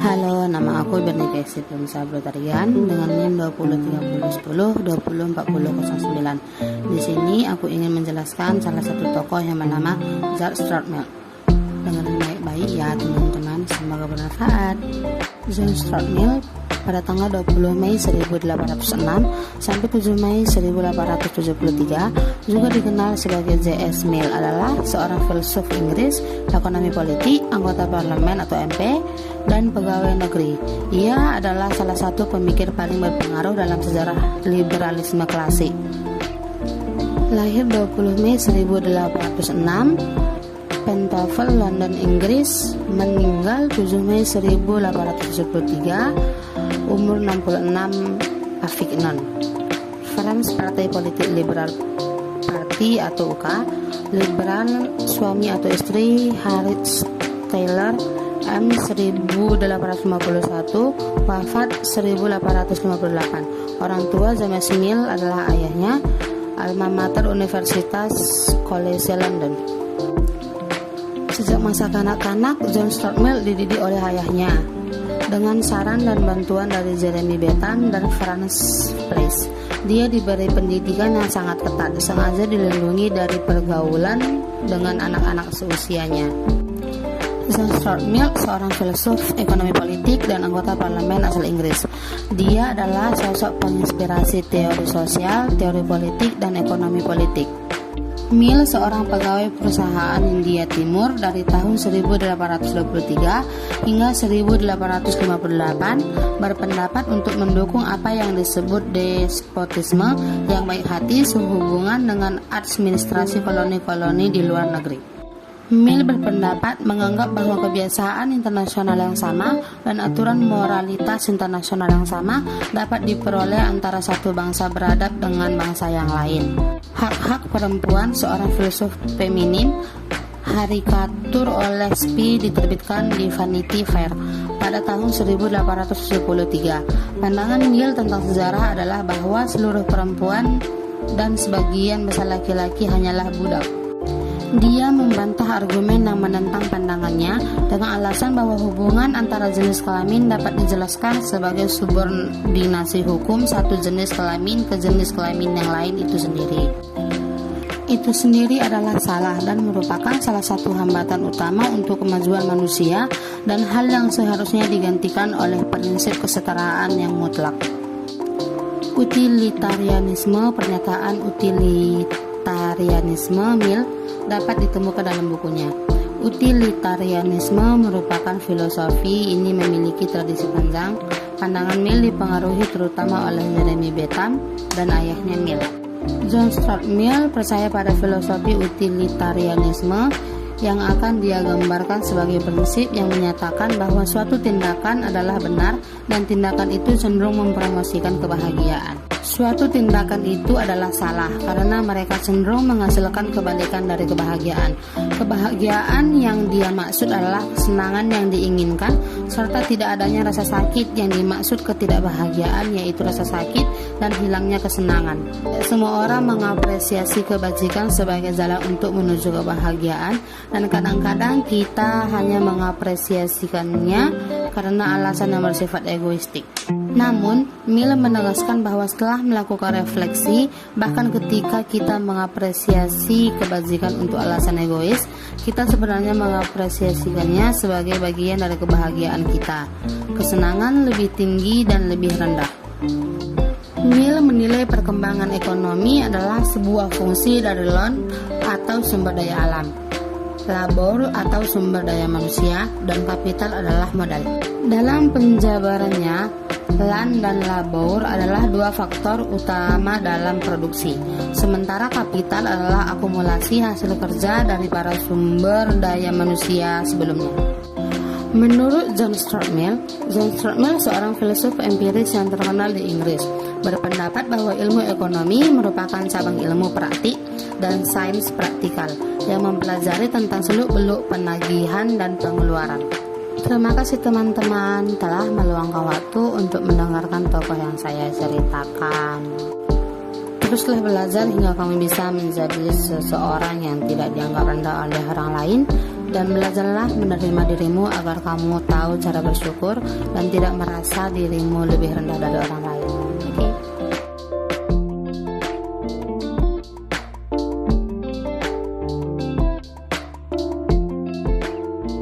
Halo, nama aku Bernika Esti Prinsa Brotarian dengan NIM 203010 204009. Di sini aku ingin menjelaskan salah satu tokoh yang bernama John Stuart Mill. Dengerin baik-baik ya teman-teman, semoga bermanfaat. John Stuart Mill pada tanggal 20 Mei 1806 sampai 7 Mei 1873, juga dikenal sebagai J.S. Mill, adalah seorang filsuf Inggris, ekonomi politik, anggota parlemen atau MP, dan pegawai negeri. Ia adalah salah satu pemikir paling berpengaruh dalam sejarah liberalisme klasik. Lahir 20 Mei 1806, Pentonville, London, Inggris. Meninggal 7 Mei 1873, umur 66, Avignon. Friends, Partai Politik Liberal Party atau UK. Liberal, suami atau istri Harriet Taylor, M 1851, wafat 1858. Orang tua James Mill adalah ayahnya. Alma mater Universitas College London. Sejak masa kanak-kanak, John Stuart Mill dididik oleh ayahnya dengan saran dan bantuan dari Jeremy Bentham dan Franz Place. Dia diberi pendidikan yang sangat ketat, sengaja dilindungi dari pergaulan dengan anak-anak seusianya. John Stuart Mill seorang filsuf, ekonomi politik, dan anggota parlemen asal Inggris. Dia adalah sosok penginspirasi teori sosial, teori politik, dan ekonomi politik. Mill seorang pegawai perusahaan India Timur dari tahun 1823 hingga 1858, berpendapat untuk mendukung apa yang disebut despotisme yang baik hati sehubungan dengan administrasi koloni-koloni di luar negeri. Mill berpendapat menganggap bahwa kebiasaan internasional yang sama dan aturan moralitas internasional yang sama dapat diperoleh antara satu bangsa beradab dengan bangsa yang lain. Hak-hak perempuan, seorang filsuf feminin, karikatur oleh Spee, diterbitkan di Vanity Fair pada tahun 1873. Pandangan Mill tentang sejarah adalah bahwa seluruh perempuan dan sebagian besar laki-laki hanyalah budak. Dia membantah argumen yang menentang pandangannya dengan alasan bahwa hubungan antara jenis kelamin dapat dijelaskan sebagai subordinasi hukum satu jenis kelamin ke jenis kelamin yang lain itu sendiri. Itu sendiri adalah salah dan merupakan salah satu hambatan utama untuk kemajuan manusia dan hal yang seharusnya digantikan oleh prinsip kesetaraan yang mutlak. Utilitarianisme, pernyataan utilitarianisme Mill dapat ditemukan dalam bukunya. Utilitarianisme merupakan filosofi ini memiliki tradisi panjang. Pandangan Mill dipengaruhi terutama oleh Jeremy Bentham dan ayahnya Mill. John Stuart Mill percaya pada filosofi utilitarianisme yang akan dia gambarkan sebagai prinsip yang menyatakan bahwa suatu tindakan adalah benar dan tindakan itu cenderung mempromosikan kebahagiaan. Suatu tindakan itu adalah salah karena mereka cenderung menghasilkan kebalikan dari kebahagiaan. Kebahagiaan yang dia maksud adalah kesenangan yang diinginkan serta tidak adanya rasa sakit yang dimaksud ketidakbahagiaan, yaitu rasa sakit dan hilangnya kesenangan. Semua orang mengapresiasi kebajikan sebagai jalan untuk menuju kebahagiaan, dan kadang-kadang kita hanya mengapresiasikannya karena alasan yang bersifat egoistik. Namun, Mill menegaskan bahwa setelah melakukan refleksi, bahkan ketika kita mengapresiasi kebajikan untuk alasan egois, kita sebenarnya mengapresiasikannya sebagai bagian dari kebahagiaan kita. Kesenangan lebih tinggi dan lebih rendah. Mill menilai perkembangan ekonomi adalah sebuah fungsi dari land atau sumber daya alam, labor atau sumber daya manusia, dan kapital adalah modal. Dalam penjabarannya, land dan labor adalah dua faktor utama dalam produksi, sementara kapital adalah akumulasi hasil kerja dari para sumber daya manusia sebelumnya. Menurut John Stuart Mill seorang filsuf empiris yang terkenal di Inggris, berpendapat bahwa ilmu ekonomi merupakan cabang ilmu praktik dan sains praktikal yang mempelajari tentang seluk-beluk penagihan dan pengeluaran. Terima kasih teman-teman telah meluangkan waktu untuk mendengarkan tokoh yang saya ceritakan. Teruslah belajar hingga kamu bisa menjadi seseorang yang tidak dianggap rendah oleh orang lain dan belajarlah menerima dirimu agar kamu tahu cara bersyukur dan tidak merasa dirimu lebih rendah dari orang lain.